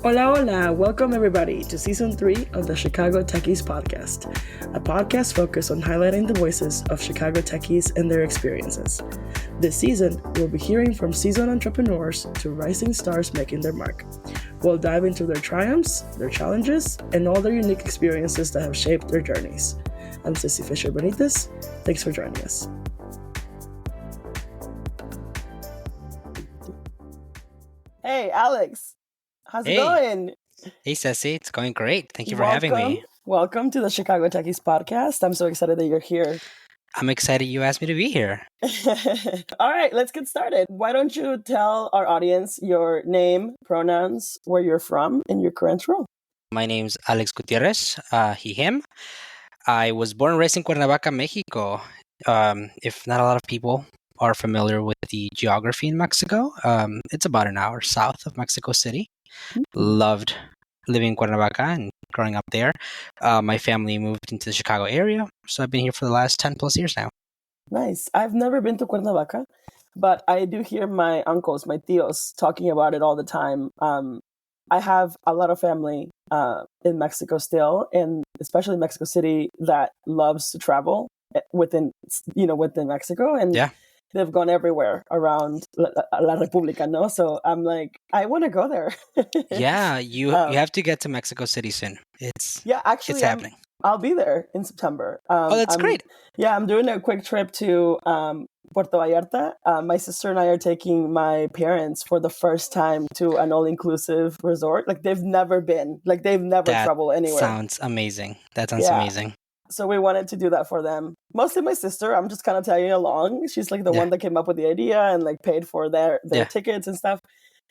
Hola, hola. Welcome everybody to Season 3 of the Chicago Techies Podcast, a podcast focused on highlighting the voices of Chicago Techies and their experiences. This season, we'll be hearing from seasoned entrepreneurs to rising stars making their mark. We'll dive into their triumphs, their challenges, and all their unique experiences that have shaped their journeys. I'm Ceci Fischer-Benitez. Thanks for joining us. Hey, Alex. How's it going? Hey, Ceci. It's going great. Thank you for having me. Welcome to the Chicago Techies Podcast. I'm so excited that you're here. I'm excited you asked me to be here. All right, let's get started. Why don't you tell our audience your name, pronouns, where you're from, and your current role? My name's Alex Gutierrez, he, him. I was born and raised in Cuernavaca, Mexico. If not a lot of people are familiar with the geography in Mexico, it's about an hour south of Mexico City. Loved living in Cuernavaca and growing up there. My family moved into the Chicago area, so I've been here for the last 10 plus years now. Nice. I've never been to Cuernavaca, but I do hear my uncles, my tios, talking about it all the time. I have a lot of family in Mexico still, and especially Mexico City, that loves to travel within Mexico. And they've gone everywhere around La República, no? So I'm like, I want to go there. Yeah, you have to get to Mexico City soon. It's happening. I'll be there in September. That's great. Yeah, I'm doing a quick trip to Puerto Vallarta. My sister and I are taking my parents for the first time to an all-inclusive resort. Like they've never been. Like they've never traveled anywhere. Sounds amazing. That sounds amazing. So we wanted to do that for them. Mostly my sister. I'm just kind of tagging along. She's like the one that came up with the idea and like paid for their tickets and stuff.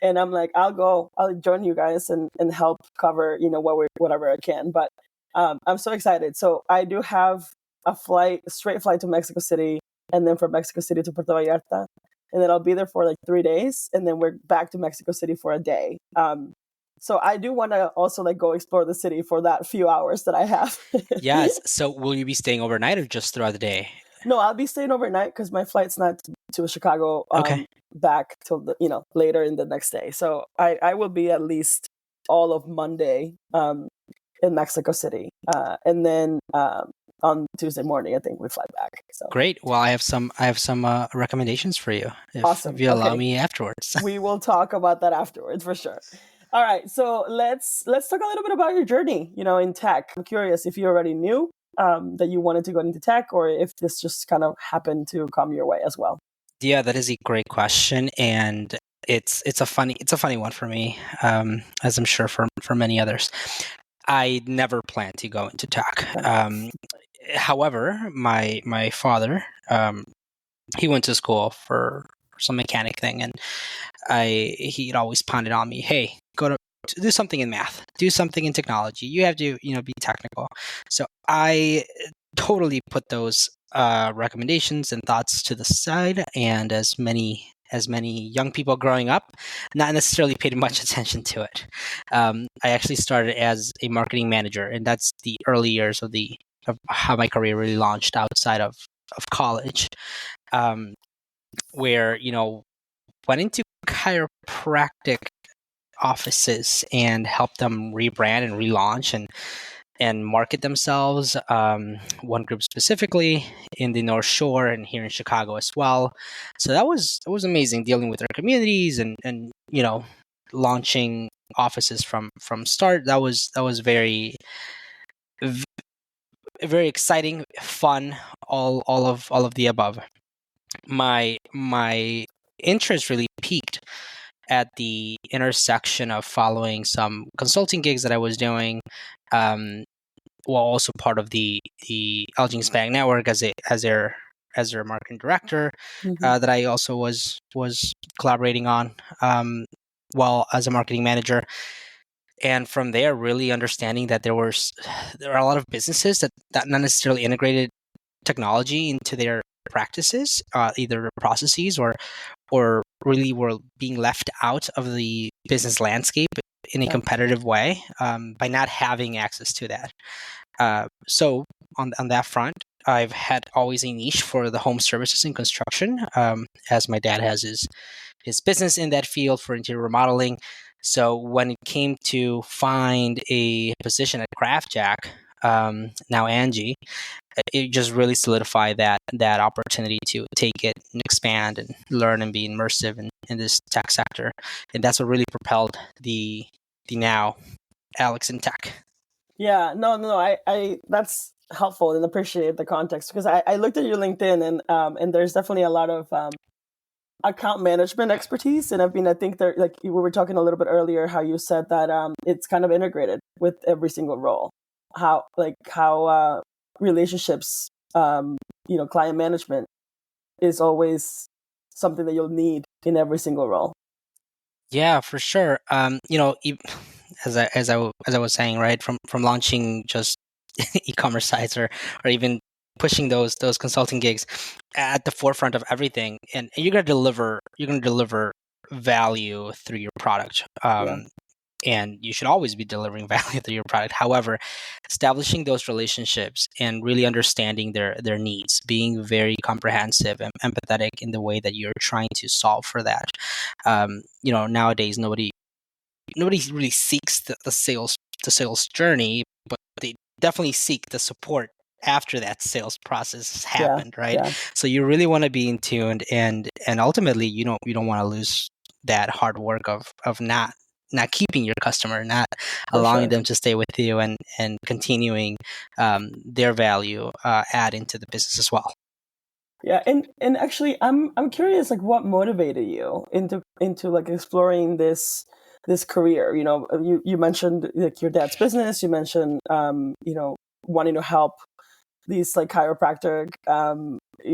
And I'm like, I'll join you guys and help cover, whatever I can. But I'm so excited. So I do have a straight flight to Mexico City, and then from Mexico City to Puerto Vallarta. And then I'll be there for like 3 days, and then we're back to Mexico City for a day. So I do want to also like go explore the city for that few hours that I have. Yes. So will you be staying overnight or just throughout the day? No, I'll be staying overnight because my flight's not to Chicago back till later in the next day. So I will be at least all of Monday in Mexico City, and then on Tuesday morning I think we fly back. So great. Well, I have some recommendations for you. Awesome. If you allow me afterwards. We will talk about that afterwards for sure. All right, so let's talk a little bit about your journey, in tech. I'm curious if you already knew that you wanted to go into tech, or if this just kind of happened to come your way as well. Yeah, that is a great question, and it's a funny one for me, as I'm sure for many others. I never planned to go into tech. However, my father, he went to school for some mechanic thing, and he'd always pounded on me, hey, go to do something in math, do something in technology. You have to, be technical. So I totally put those recommendations and thoughts to the side, and as many young people growing up, not necessarily paid much attention to it. I actually started as a marketing manager, and that's the early years of how my career really launched outside of college, where went into chiropractic offices and helped them rebrand and relaunch and market themselves. One group specifically in the North Shore and here in Chicago as well. So that was amazing, dealing with their communities and launching offices from start. That was very very exciting, fun, all of the above. My interest really peaked at the intersection of following some consulting gigs that I was doing, while also part of the Elgin Hispanic Network as their marketing director, that I also was collaborating on, while as a marketing manager. And from there, really understanding that there are a lot of businesses that not necessarily integrated technology into their practices, either processes or really were being left out of the business landscape in a competitive way, by not having access to that. So on that front, I've had always a niche for the home services and construction, as my dad has his business in that field for interior remodeling. So when it came to find a position at CraftJack, now Angie, it just really solidified that opportunity to take it and expand and learn and be immersive in this tech sector. And that's what really propelled the now Alex in tech. Yeah, no, I that's helpful and appreciate the context, because I looked at your LinkedIn, and there's definitely a lot of account management expertise. And I think there, like we were talking a little bit earlier, how you said that it's kind of integrated with every single role. How relationships, client management is always something that you'll need in every single role. Yeah, for sure. As I was saying, right, from launching just e-commerce sites or even pushing those consulting gigs at the forefront of everything, and you're gonna deliver value through your product. And you should always be delivering value through your product. However, establishing those relationships and really understanding their needs, being very comprehensive and empathetic in the way that you're trying to solve for that. Nowadays nobody really seeks the sales journey, but they definitely seek the support after that sales process has happened, right? Yeah. So you really want to be in tune, and ultimately you don't want to lose that hard work of not keeping your customer, not allowing them to stay with you, and continuing their value add into the business as well. Yeah, and actually, I'm curious, like, what motivated you into like exploring this career? You mentioned like your dad's business. You mentioned wanting to help these like chiropractic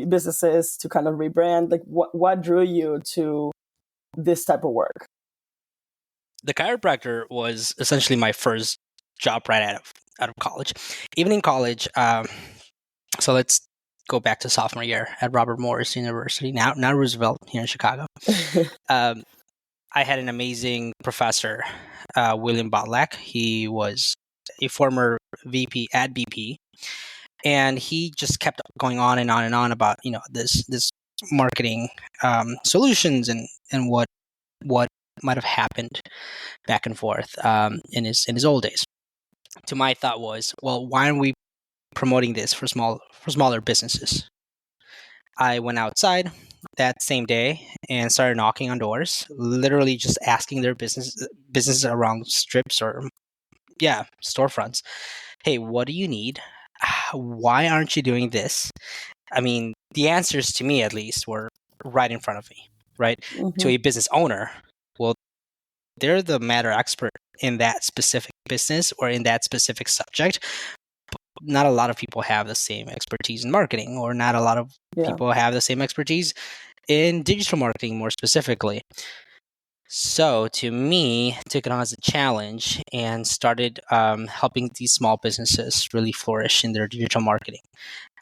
businesses to kind of rebrand. Like, what drew you to this type of work? The chiropractor was essentially my first job right out of college. Even in college, so let's go back to sophomore year at Robert Morris University, now Roosevelt here in Chicago. I had an amazing professor, William Botlek. He was a former VP at BP, and he just kept going on and on and on about this marketing solutions and what might have happened back and forth in his old days. To my thought was, well, why aren't we promoting this for smaller businesses? I went outside that same day and started knocking on doors, literally just asking their businesses around strips or storefronts, hey, what do you need? Why aren't you doing this? I mean, the answers to me at least were right in front of me, right? To a business owner, well, they're the matter expert in that specific business or in that specific subject. Not a lot of people have the same expertise in marketing, or not a lot of people have the same expertise in digital marketing more specifically. So to me, took it on as a challenge and started helping these small businesses really flourish in their digital marketing.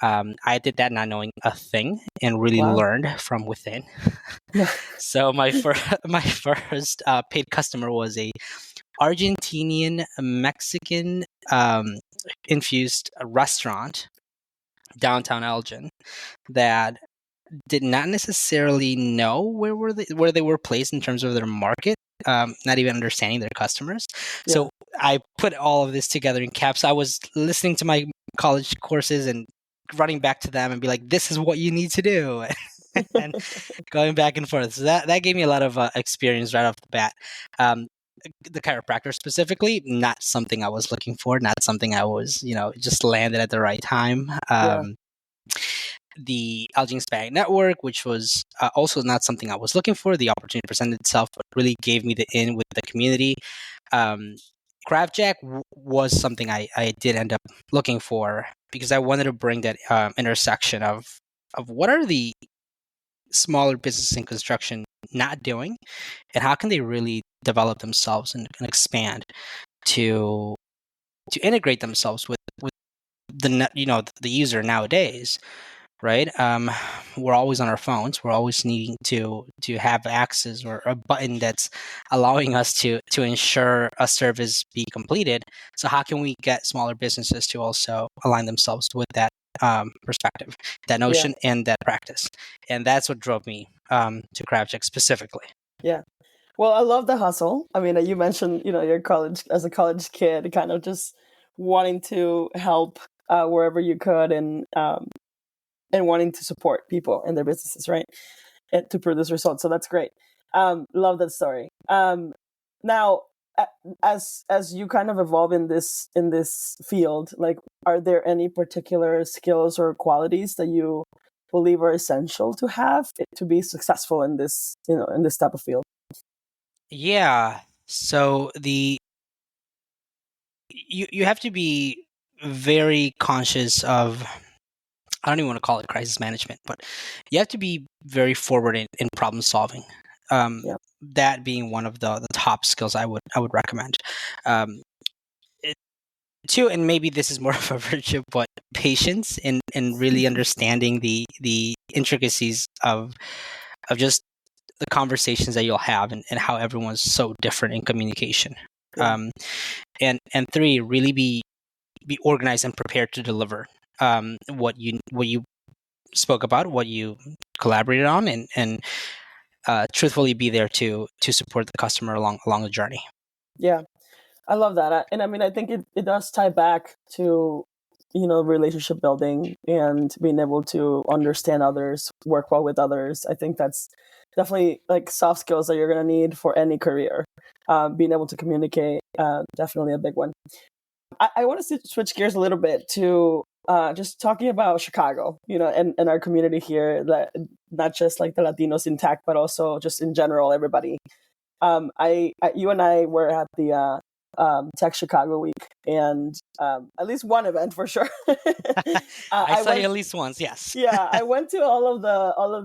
I did that not knowing a thing and really learned from within. So my first paid customer was a Argentinian Mexican infused restaurant downtown Elgin that did not necessarily know where they were placed in terms of their market, not even understanding their customers. So I put all of this together in caps. I was listening to my college courses and running back to them and be like, this is what you need to do. And going back and forth. So that gave me a lot of experience right off the bat. The chiropractor specifically, not something I was looking for, not something I was, just landed at the right time. The Elgin Hispanic Network, which was also not something I was looking for. The opportunity presented itself, but really gave me the in with the community. CraftJack was something I did end up looking for, because I wanted to bring that intersection of what are the smaller businesses in construction not doing, and how can they really develop themselves and expand to integrate themselves with the user nowadays, right? We're always on our phones. We're always needing to have access or a button that's allowing us to ensure a service be completed. So how can we get smaller businesses to also align themselves with that perspective, that notion, and that practice? And that's what drove me to CraftJack specifically. Yeah. Well, I love the hustle. I mean, you mentioned, your college as a college kid, kind of just wanting to help wherever you could, and wanting to support people in their businesses, right? And to produce results. So that's great. Love that story. Now, as you kind of evolve in this field, like, are there any particular skills or qualities that you believe are essential to have to be successful in this, in this type of field? Yeah. So you have to be very conscious of, I don't even want to call it crisis management, but you have to be very forward in problem solving. Yeah. That being one of the top skills I would recommend. Um, Two, and maybe this is more of a virtue, but patience in really understanding the intricacies of just the conversations that you'll have, and how everyone's so different in communication. Yeah. And three, really be organized and prepared to deliver what you spoke about, what you collaborated on, and truthfully be there to support the customer along the journey. Yeah. I love that. And I mean, I think it does tie back to, relationship building and being able to understand others, work well with others. I think that's definitely like soft skills that you're going to need for any career. Being able to communicate, definitely a big one. I want to switch gears a little bit to just talking about Chicago, and our community here, that not just like the Latinos intact, but also just in general, everybody. You and I were at the Tech Chicago Week, and at least one event for sure. I saw you at least once, yes. Yeah, I went to all of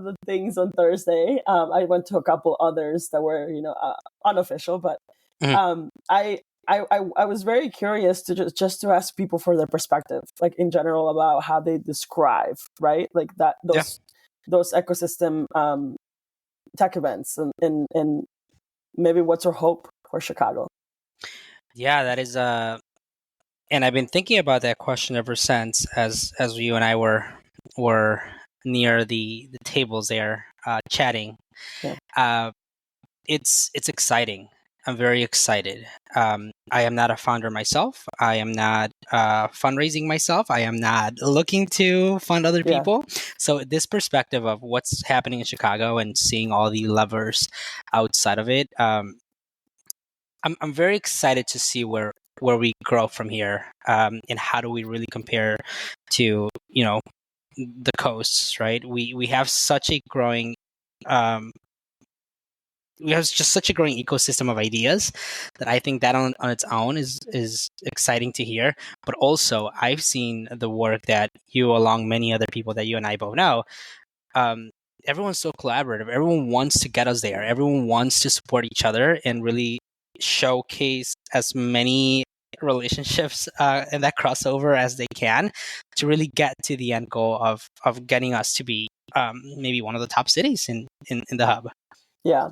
the things on Thursday. I went to a couple others that were unofficial, but I was very curious to just to ask people for their perspective, like in general, about how they describe, right, like that those ecosystem tech events, and maybe what's our hope for Chicago. Yeah, that is and I've been thinking about that question ever since, as you and I were near the tables there chatting. Yeah. It's exciting. I'm very excited. I am not a founder myself. I am not fundraising myself. I am not looking to fund other people. So this perspective of what's happening in Chicago and seeing all the levers outside of it, I'm very excited to see where we grow from here, and how do we really compare to the coasts, right? We have such a growing we have just such a growing ecosystem of ideas that I think that on its own is exciting to hear. But also, I've seen the work that you, along many other people that you and I both know, everyone's so collaborative. Everyone wants to get us there. Everyone wants to support each other and really showcase as many relationships and that crossover as they can, to really get to the end goal of getting us to be maybe one of the top cities in the hub. Yeah.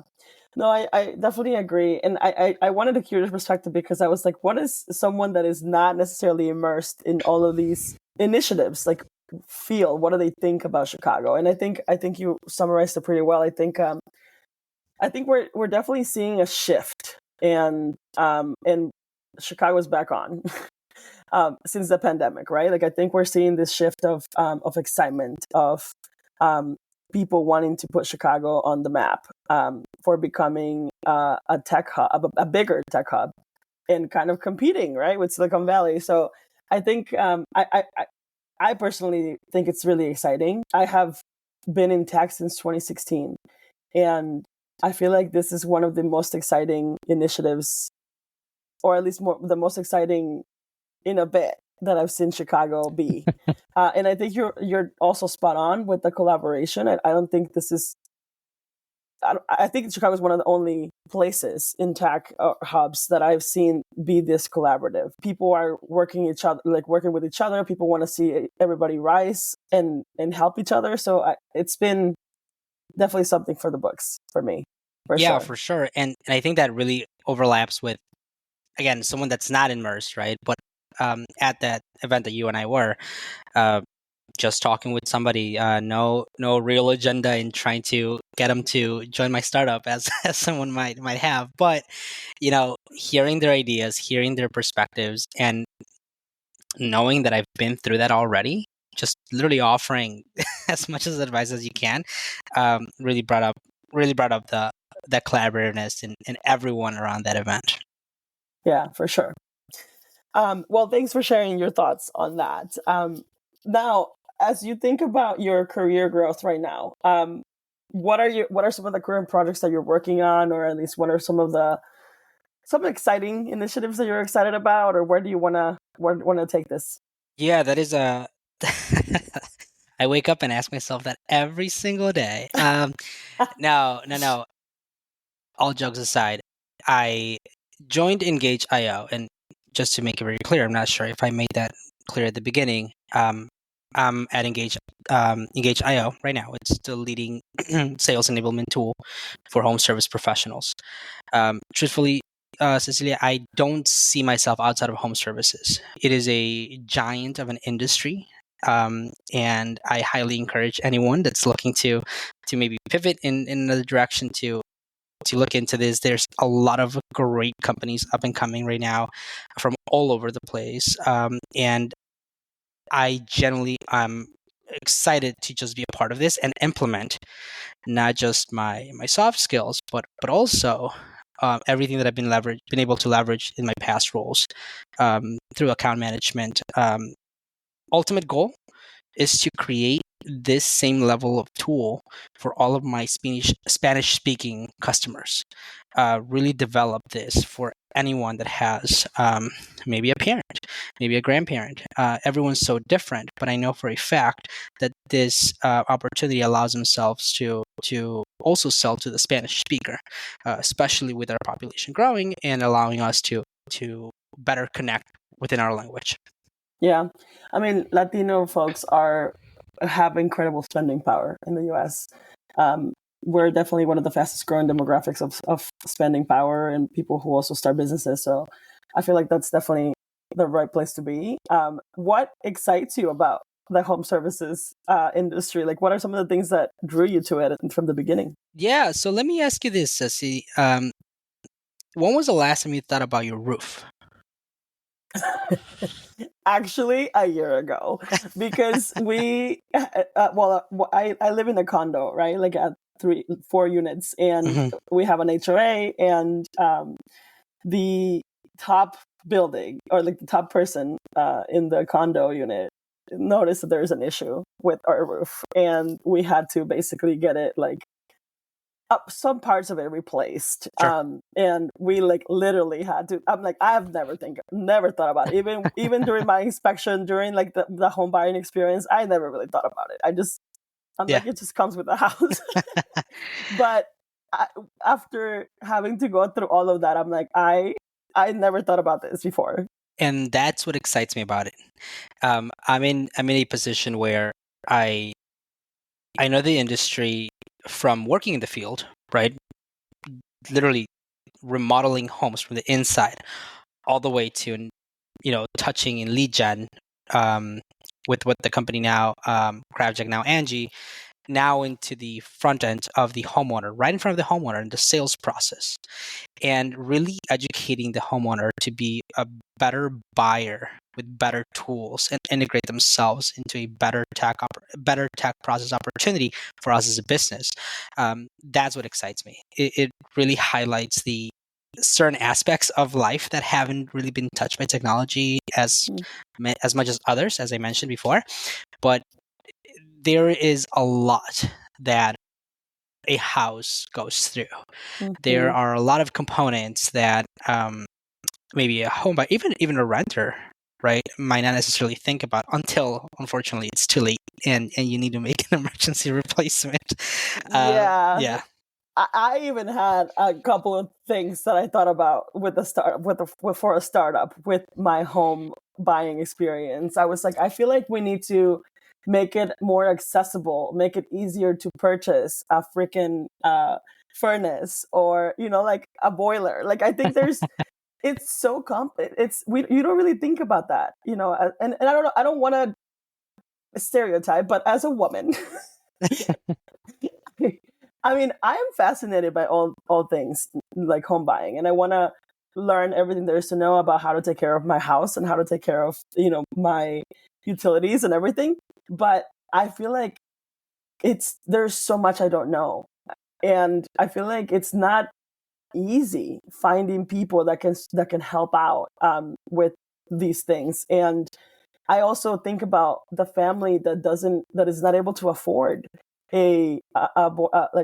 No, I definitely agree. And I wanted a curious perspective, because I was like, what is someone that is not necessarily immersed in all of these initiatives, like, feel? What do they think about Chicago? And I think you summarized it pretty well. I think we're definitely seeing a shift, and Chicago's back on since the pandemic, right? Like, I think we're seeing this shift of excitement, of people wanting to put Chicago on the map, for becoming a tech hub, a bigger tech hub, and kind of competing, right, with Silicon Valley. So I think I personally think it's really exciting. I have been in tech since 2016, and I feel like this is one of the most exciting initiatives, or at least the most exciting in a bit, that I've seen Chicago be. And I think you're also spot on with the collaboration. I don't think this is. I think Chicago is one of the only places in tech hubs that I've seen be this collaborative. People are working with each other. People want to see everybody rise and help each other. So it's been definitely something for the books for me. For sure. And I think that really overlaps with, again, someone that's not immersed, right? But at that event that you and I were, just talking with somebody, no real agenda in trying to get them to join my startup as someone might have. But hearing their ideas, hearing their perspectives, and knowing that I've been through that already, just literally offering as much as advice as you can, really brought up the collaborativeness in everyone around that event. Yeah, for sure. Well, thanks for sharing your thoughts on that. Now, as you think about your career growth right now, what are some of the current projects that you're working on, or at least what are some exciting initiatives that you're excited about, or where do you want to take this? Yeah, that is a. I wake up and ask myself that every single day. No. All jokes aside, I joined Engage.io, and just to make it very clear, I'm not sure if I made that clear at the beginning. I'm at Engage.io right now. It's the leading sales enablement tool for home service professionals. Truthfully, Cecilia, I don't see myself outside of home services. It is a giant of an industry. And I highly encourage anyone that's looking to maybe pivot in another direction to look into this. There's a lot of great companies up and coming right now from all over the place. And I generally am excited to just be a part of this and implement not just my soft skills, but also everything that I've been able to leverage in my past roles through account management. Ultimate goal is to create this same level of tool for all of my Spanish speaking customers. Really develop this for anyone that has maybe a parent, maybe a grandparent. Everyone's so different, but I know for a fact that this opportunity allows themselves to also sell to the Spanish speaker, especially with our population growing and allowing us to better connect within our language. Yeah, I mean, Latino folks have incredible spending power in the U.S. We're definitely one of the fastest growing demographics of spending power and people who also start businesses. So I feel like that's definitely the right place to be. What excites you about the home services industry? Like, what are some of the things that drew you to it from the beginning? Yeah, so let me ask you this, Ceci. When was the last time you thought about your roof? Actually, a year ago, because I live in a condo, right? Like at 4 units, and we have an HOA, and the top building, or like the top person in the condo unit, noticed that there's an issue with our roof, and we had to basically get it like some parts of it replaced. Sure. And we like literally had to. I'm like, I've never thought about it. Even during my inspection, during like the home buying experience, I never really thought about it. I'm like, it just comes with the house. But after having to go through all of that, I'm like, I never thought about this before. And that's what excites me about it. I'm in a position where I know the industry from working in the field, right? Literally remodeling homes from the inside, all the way to touching in lead gen with what the company now, CrowdJack, now Angie, now into the front end of the homeowner, right in front of the homeowner in the sales process, and really educating the homeowner to be a better buyer with better tools and integrate themselves into a better tech process opportunity for us as a business. That's what excites me. It really highlights the certain aspects of life that haven't really been touched by technology as much as others, as I mentioned before. But there is a lot that a house goes through. There are a lot of components that maybe a home buyer, even a renter, right, might not necessarily think about until, unfortunately, it's too late and you need to make an emergency replacement. Yeah. I even had a couple of things that I thought about with for a startup with my home buying experience. I was like, I feel like we need to make it more accessible, make it easier to purchase a freaking furnace, or like a boiler. Like, I think it's so you don't really think about that, and I don't know. I don't want to stereotype, but as a woman, I mean, I am fascinated by all things like home buying, and I want to learn everything there is to know about how to take care of my house and how to take care of, my utilities and everything. But I feel like there's so much I don't know. And I feel like it's not easy finding people that can help out with these things. And I also think about the family that is not able to afford like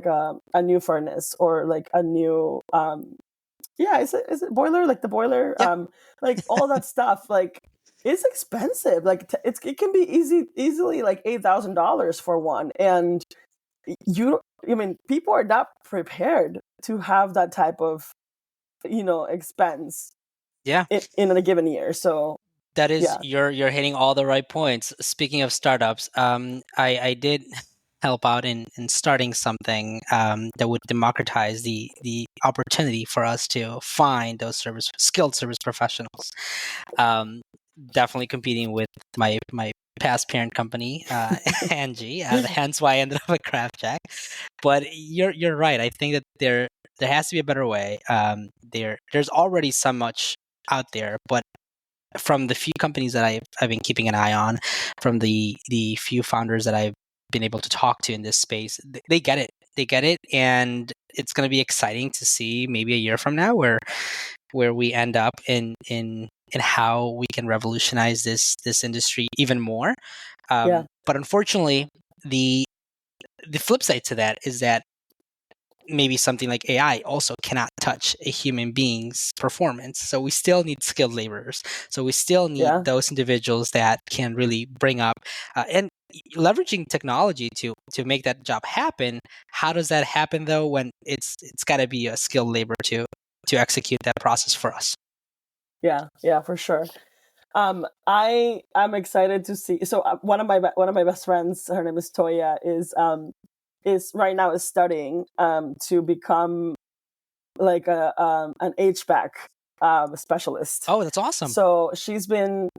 a new furnace or like a new is it boiler, like the boiler, Yep. like all that stuff, like it's expensive, like it can be easily like $8,000 for one. And people are not prepared to have that type of expense Yeah. in a given year. So That is, yeah. you're hitting all the right points. Speaking of startups, I did help out in starting something that would democratize the opportunity for us to find those skilled service professionals. Um, Definitely competing with my past parent company, Angie. Hence why I ended up at Craft Jack. But you're right. I think that there has to be a better way. There's already so much out there, but from the few companies that I've been keeping an eye on, from the few founders that I've been able to talk to in this space, they get it. They get it, and it's going to be exciting to see maybe a year from now where we end up in how we can revolutionize this industry even more. Yeah. But unfortunately, the flip side to that is that maybe something like AI also cannot touch a human being's performance. So we still need skilled laborers. So we still need Yeah. those individuals that can really bring up and leveraging technology to make that job happen. How does that happen though? When it's got to be a skilled labor to execute that process for us. Yeah, for sure. I'm excited to see. So one of my best friends, her name is Toya, is right now is studying to become like an HVAC specialist. Oh, that's awesome. So she's been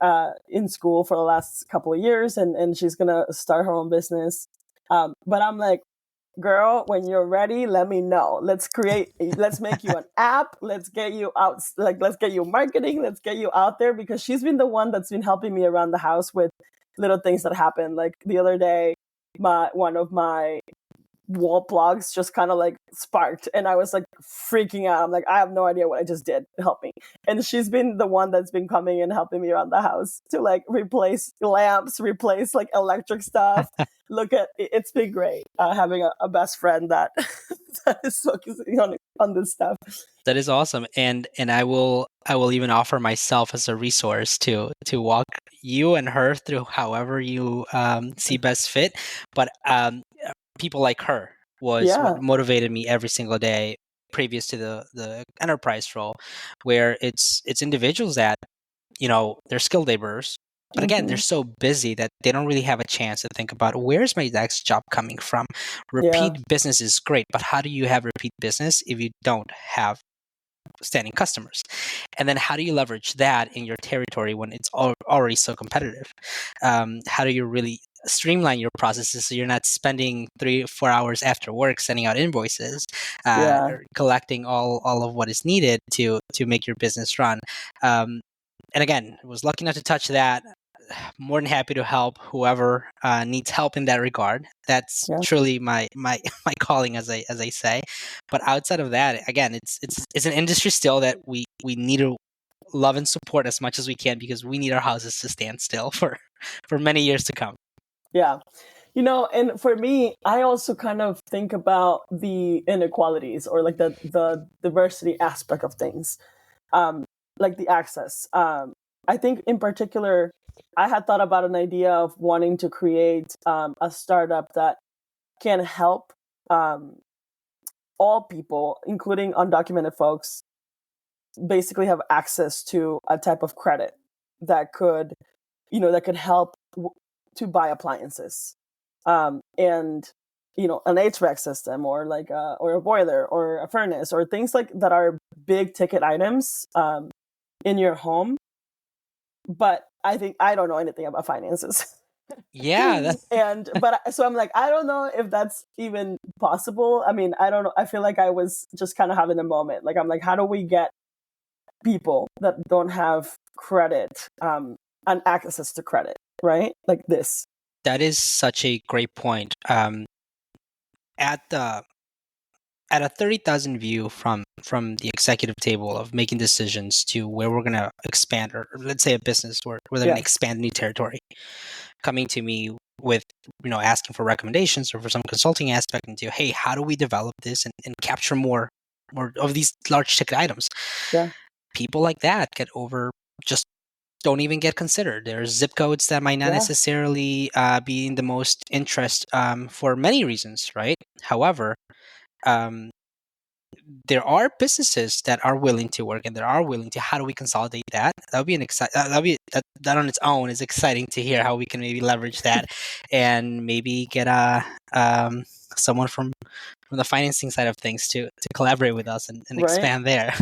in school for the last couple of years, and she's gonna start her own business. But I'm like, girl, when you're ready, let me know. Let's make you an app. Let's get you out. Like, let's get you marketing. Let's get you out there, because she's been the one that's been helping me around the house with little things that happen. Like the other day, one of my wall plugs just kind of like sparked, and I was like freaking out. I'm like, I have no idea what I just did. Help me. And she's been the one that's been coming and helping me around the house to like replace lamps, replace like electric stuff. It's been great having a best friend that that is focusing on this stuff. That is awesome, and I will even offer myself as a resource to walk you and her through however you see best fit. But people like her was what motivated me every single day previous to the enterprise role, where it's individuals that they're skilled laborers, but again they're so busy that they don't really have a chance to think about, where's my next job coming from. Repeat business is great, but how do you have repeat business if you don't have standing customers? And then how do you leverage that in your territory when it's already so competitive? How do you really streamline your processes so you're not spending 3-4 hours after work sending out invoices, or collecting all of what is needed to make your business run? And again, I was lucky enough to touch that. More than happy to help whoever needs help in that regard. That's truly my calling, as I say. But outside of that, again, it's an industry still that we need to love and support as much as we can, because we need our houses to stand still for many years to come. Yeah. And for me, I also kind of think about the inequalities, or like the diversity aspect of things, like the access. I think in particular, I had thought about an idea of wanting to create a startup that can help all people, including undocumented folks, basically have access to a type of credit that could help to buy appliances, and an HVAC system, or like or a boiler or a furnace, or things like that are big ticket items in your home. But I think I don't know anything about finances. Yeah. So I'm like, I don't know if that's even possible. I mean, I don't know. I feel like I was just kind of having a moment. Like, I'm like, how do we get people that don't have credit and access to credit, right? Like this. That is such a great point. At the at a 30,000 view from the executive table of making decisions to where we're going to expand, or let's say a business where they're going to expand new territory, coming to me with, asking for recommendations or for some consulting aspect into, hey, how do we develop this and capture more of these large ticket items? Yeah. People like that just don't even get considered. There's zip codes that might not necessarily be in the most interest for many reasons, right? However, there are businesses that are willing to work and that are willing to. How do we consolidate that? That would be that on its own is exciting to hear how we can maybe leverage that and maybe get someone from the financing side of things to collaborate with us and expand there.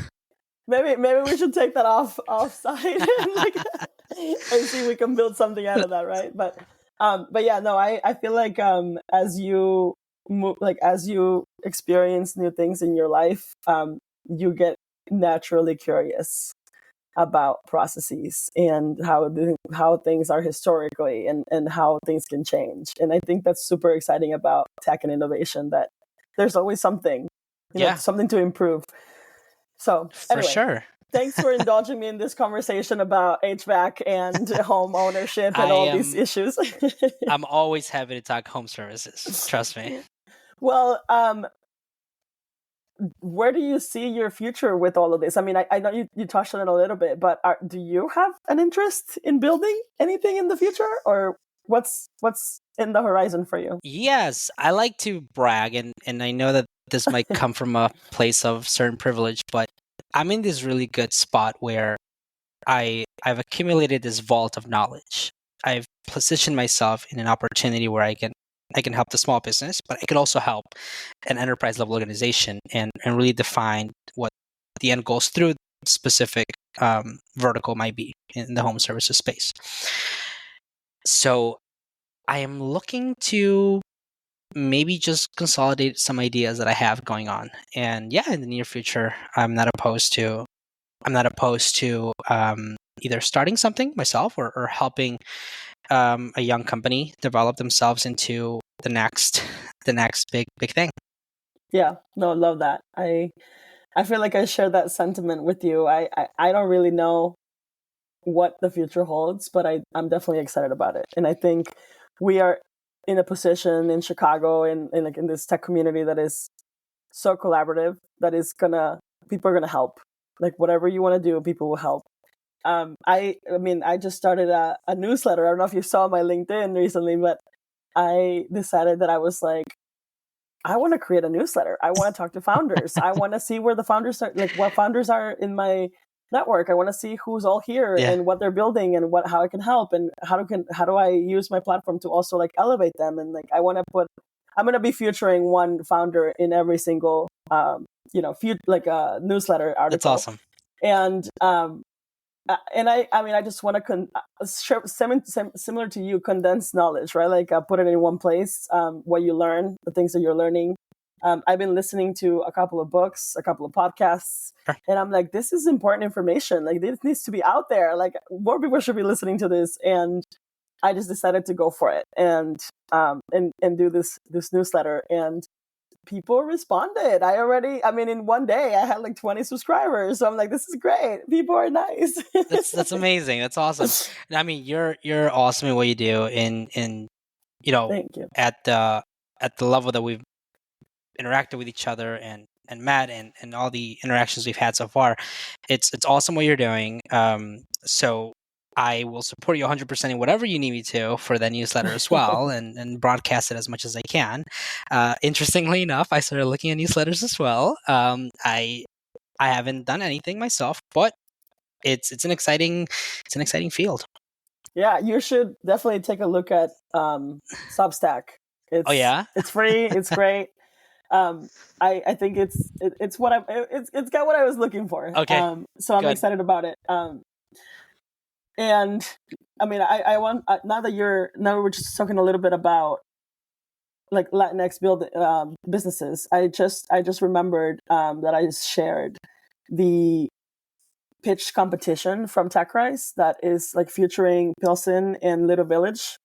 Maybe we should take that offside and see if we can build something out of that, right? But yeah, no, I feel like as you as you experience new things in your life, you get naturally curious about processes and how things are historically and how things can change. And I think that's super exciting about tech and innovation, that there's always something, something to improve. So anyway, for sure. Thanks for indulging me in this conversation about HVAC and home ownership and all these issues. I'm always happy to talk home services. Trust me. Well, where do you see your future with all of this? I mean, I know you touched on it a little bit, but do you have an interest in building anything in the future, or what's in the horizon for you? Yes, I like to brag, and I know that this might come from a place of certain privilege, but I'm in this really good spot where I've accumulated this vault of knowledge. I've positioned myself in an opportunity where I can help the small business, but I could also help an enterprise level organization and really define what the end goals through specific vertical might be in the home services space. So I am looking to maybe just consolidate some ideas that I have going on. And yeah, in the near future, I'm not opposed to either starting something myself or helping a young company develop themselves into the next big thing. Yeah, no, love that. I feel like I share that sentiment with you. I don't really know what the future holds, but I'm definitely excited about it. And I think we are in a position in Chicago in this tech community that is so collaborative, that is people are gonna help. Like whatever you want to do, people will help. I mean, I just started a newsletter. I don't know if you saw my LinkedIn recently, but I decided that I was like, I want to create a newsletter. I want to talk to founders. I want to see where the founders are, like what founders are in my network. I want to see who's all here and what they're building and how I can help and how do I use my platform to also like elevate them. And like, I'm going to be featuring one founder in every single, like a newsletter article. That's awesome. And I mean, I just want to similar to you, condense knowledge, right? Like put it in one place, what you learn, the things that you're learning. I've been listening to a couple of books, a couple of podcasts, and I'm like, this is important information. Like this needs to be out there. Like more people should be listening to this. And I just decided to go for it and do this newsletter, and people responded. In one day I had like 20 subscribers. So I'm like, this is great. People are nice. That's amazing. That's awesome. I mean, you're awesome in what you do in Thank you. at the level that we've interacted with each other and met and all the interactions we've had so far. It's awesome what you're doing. So I will support you 100% in whatever you need me to for that newsletter as well, and broadcast it as much as I can. Interestingly enough, I started looking at newsletters as well. I haven't done anything myself, but it's an exciting field. Yeah, you should definitely take a look at Substack. It's free. It's great. I think it's got what I was looking for. Okay. So I'm excited about it. And I mean, I want now that we're just talking a little bit about like Latinx businesses. I just remembered that I shared the pitch competition from TechRise that is like featuring Pilsen and Little Village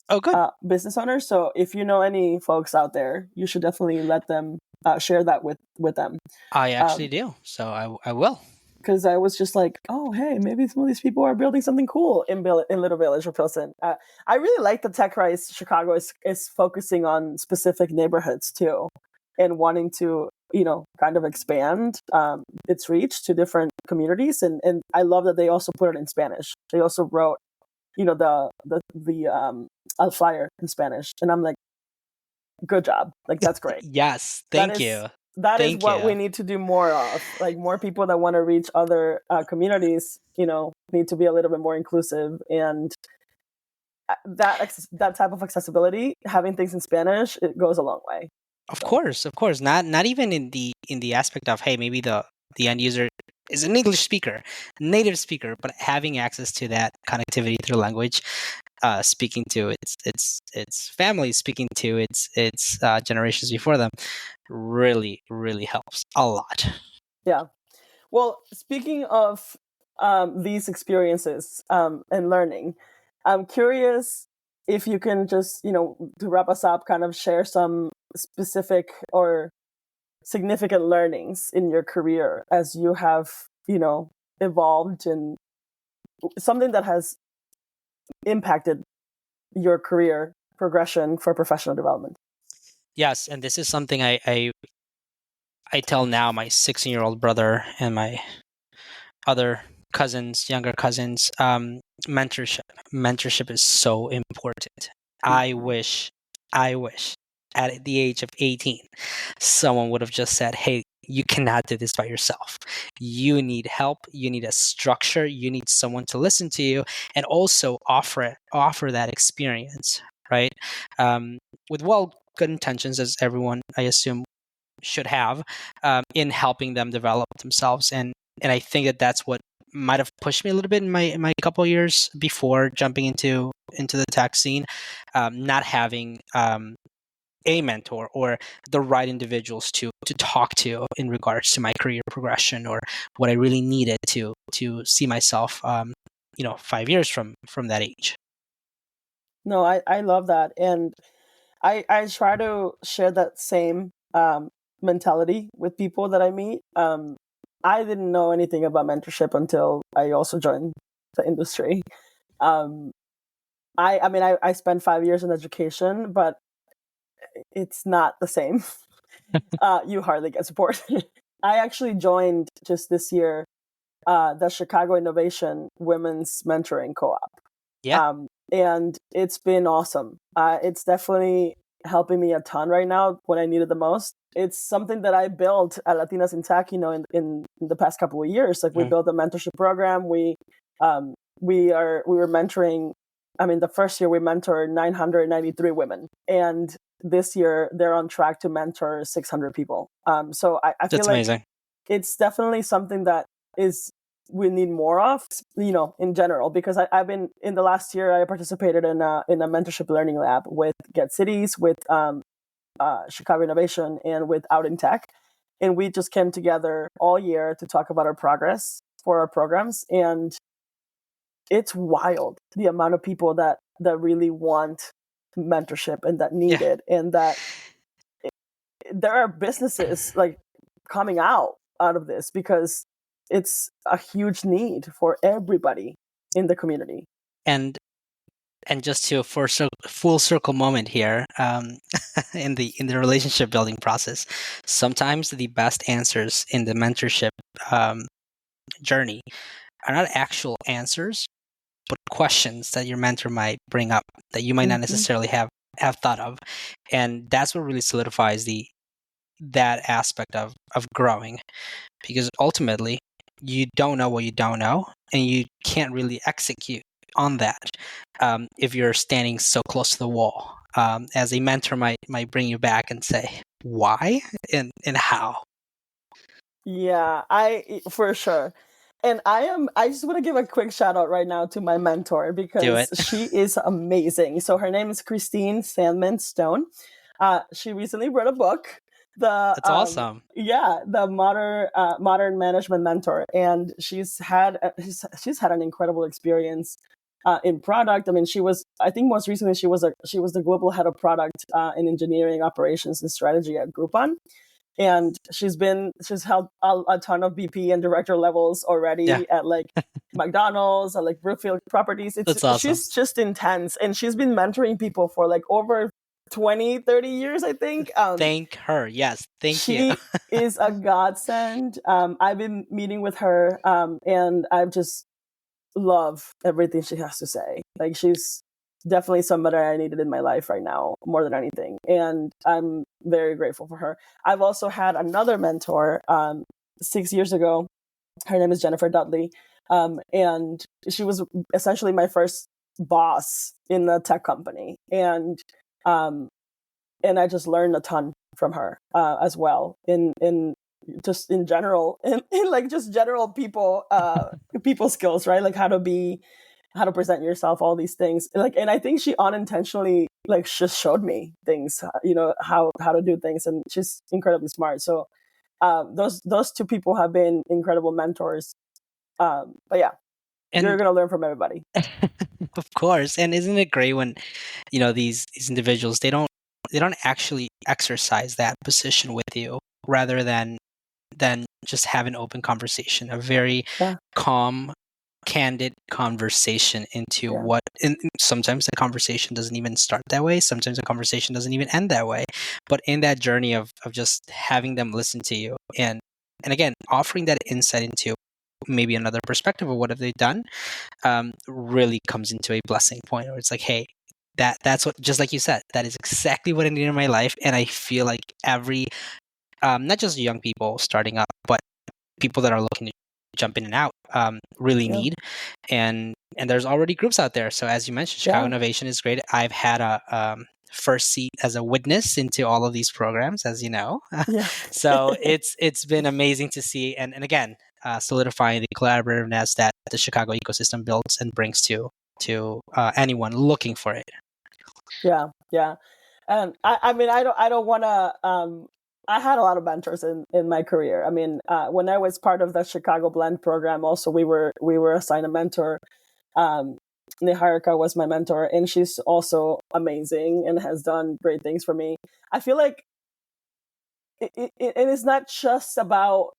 Oh, good. Business owners. So if you know any folks out there, you should definitely let them share that with them. I actually do, so I will. Because I was just like, oh, hey, maybe some of these people are building something cool in Little Village or Pilsen. I really like that TechRise Chicago is focusing on specific neighborhoods too, and wanting to, kind of expand its reach to different communities. And I love that they also put it in Spanish. They also wrote, the flyer in Spanish, and I'm like, good job. Like, that's great. Yes, thank you. That is what we need to do more of. Like, more people that want to reach other communities, need to be a little bit more inclusive. And that type of accessibility, having things in Spanish, it goes a long way. Of course. Not even in the aspect of, hey, maybe the end user is an English speaker, native speaker, but having access to that connectivity through language, speaking to its family, speaking to its generations before them, really, really helps a lot. Yeah. Well, speaking of these experiences and learning, I'm curious if you can just, to wrap us up, kind of share some specific or significant learnings in your career as you have, evolved, and something that has impacted your career progression for professional development. Yes, and this is something I tell now my 16-year-old brother and my other younger cousins. Mentorship is so important. I wish at the age of 18, someone would have just said, hey, you cannot do this by yourself. You need help. You need a structure. You need someone to listen to you and also offer that experience, right? With good intentions, as everyone, I assume, should have, in helping them develop themselves. And I think that that's what might have pushed me a little bit in my couple of years before jumping into the tech scene, not having a mentor or the right individuals to talk to in regards to my career progression or what I really needed to see myself 5 years from that age. No, I love that. And I try to share that same mentality with people that I meet. I didn't know anything about mentorship until I also joined the industry. I spent 5 years in education, but it's not the same. You hardly get support. I actually joined just this year the Chicago Innovation Women's Mentoring Co-op. Yeah. And it's been awesome. It's definitely helping me a ton right now when I need it the most. It's something that I built at Latinas in Tech, in the past couple of years. Like, we built a mentorship program. We were mentoring. I mean, the first year we mentored 993 women, and this year they're on track to mentor 600 people. So I feel That's like amazing. It's definitely something that we need more of, in general, because I've been, in the last year, I participated in a mentorship learning lab with Get Cities, with Chicago Innovation, and with Out in Tech. And we just came together all year to talk about our progress for our programs. And it's wild, the amount of people that really want mentorship and that need it. And that there are businesses like coming out of this because it's a huge need for everybody in the community. And just to for full circle moment here, in the relationship building process, sometimes the best answers in the mentorship journey are not actual answers, but questions that your mentor might bring up that you might not necessarily have thought of, and that's what really solidifies that aspect of growing, because ultimately you don't know what you don't know, and you can't really execute on that if you're standing so close to the wall. As a mentor might bring you back and say why and how. Yeah, for sure. And I just want to give a quick shout out right now to my mentor because she is amazing. So her name is Christine Sandman Stone. She recently wrote a book. That's awesome. Yeah, the modern management mentor, and she's had an incredible experience in product. I mean, I think most recently she was the global head of product in engineering, operations, and strategy at Groupon. And she's held a ton of VP and director levels already at like McDonald's, at like Brookfield Properties. That's awesome. She's just intense, and she's been mentoring people for like over 20, 30 years, I think. Thank her. Yes. Thank you. She is a godsend. I've been meeting with her, and I just love everything she has to say. Like, she's definitely somebody I needed in my life right now more than anything. And I'm very grateful for her. I've also had another mentor 6 years ago. Her name is Jennifer Dudley. And she was essentially my first boss in the tech company. And I just learned a ton from her as well in just in general, in like just general people skills, right? Like how to present yourself, all these things. Like, and I think she unintentionally like just showed me things, how to do things, and she's incredibly smart. So those two people have been incredible mentors. But yeah, and you're gonna learn from everybody. Of course. And isn't it great when these individuals, they don't actually exercise that position with you, rather than just have an open conversation, a very calm, candid conversation into what, and sometimes the conversation doesn't even start that way. Sometimes the conversation doesn't even end that way. But in that journey of just having them listen to you and again, offering that insight into maybe another perspective of what have they done, really comes into a blessing point where it's like, hey, that's what, just like you said, that is exactly what I need in my life. And I feel like every, not just young people starting up, but people that are looking to jump in and out, really need. And there's already groups out there. So as you mentioned, Chicago Innovation is great. I've had a first seat as a witness into all of these programs, as you know. So it's been amazing to see. And again, solidifying the collaborativeness that the Chicago ecosystem builds and brings to anyone looking for it. Yeah. And I mean, I don't want to. I had a lot of mentors in my career. I mean, when I was part of the Chicago Blend program, also we were assigned a mentor. Niharika was my mentor, and she's also amazing and has done great things for me. I feel like it is not just about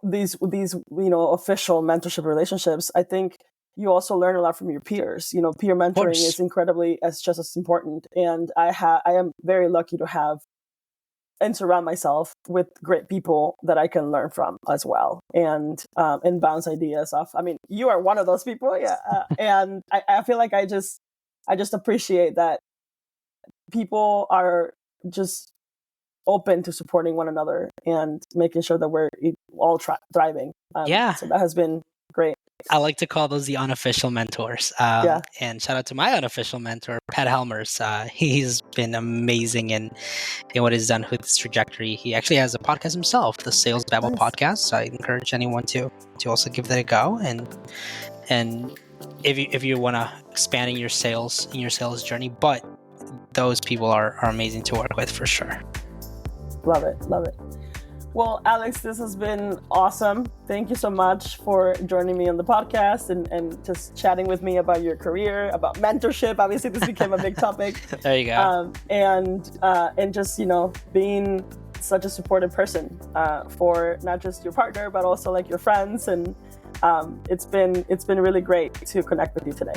these official mentorship relationships. I think you also learn a lot from your peers. Peer mentoring is incredibly just as important. And I am very lucky to have and surround myself with great people that I can learn from as well, and bounce ideas off. I mean, you are one of those people, and I feel like I just appreciate that people are just open to supporting one another and making sure that we're all thriving. So that has been great. I like to call those the unofficial mentors. And shout out to my unofficial mentor, Pat Helmers. He's been amazing in what he's done with his trajectory. He actually has a podcast himself, the Sales Babble podcast. So I encourage anyone to also give that a go. And if you want to expand in your sales journey, but those people are amazing to work with for sure. Love it. Well, Alex, this has been awesome. Thank you so much for joining me on the podcast and just chatting with me about your career, about mentorship. Obviously, this became a big topic. There you go. And just, being such a supportive person for not just your partner, but also like your friends. And it's been really great to connect with you today.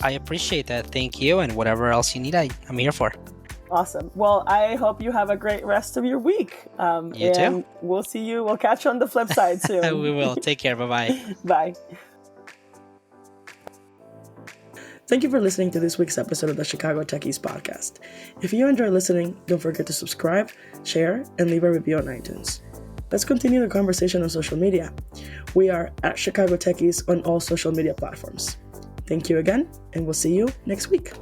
I appreciate that. Thank you. And whatever else you need, I'm here for. Awesome. Well, I hope you have a great rest of your week. You too. We'll catch you on the flip side soon. We will. Take care. Bye-bye. Bye. Thank you for listening to this week's episode of the Chicago Techies Podcast. If you enjoy listening, don't forget to subscribe, share, and leave a review on iTunes. Let's continue the conversation on social media. We are at Chicago Techies on all social media platforms. Thank you again, and we'll see you next week.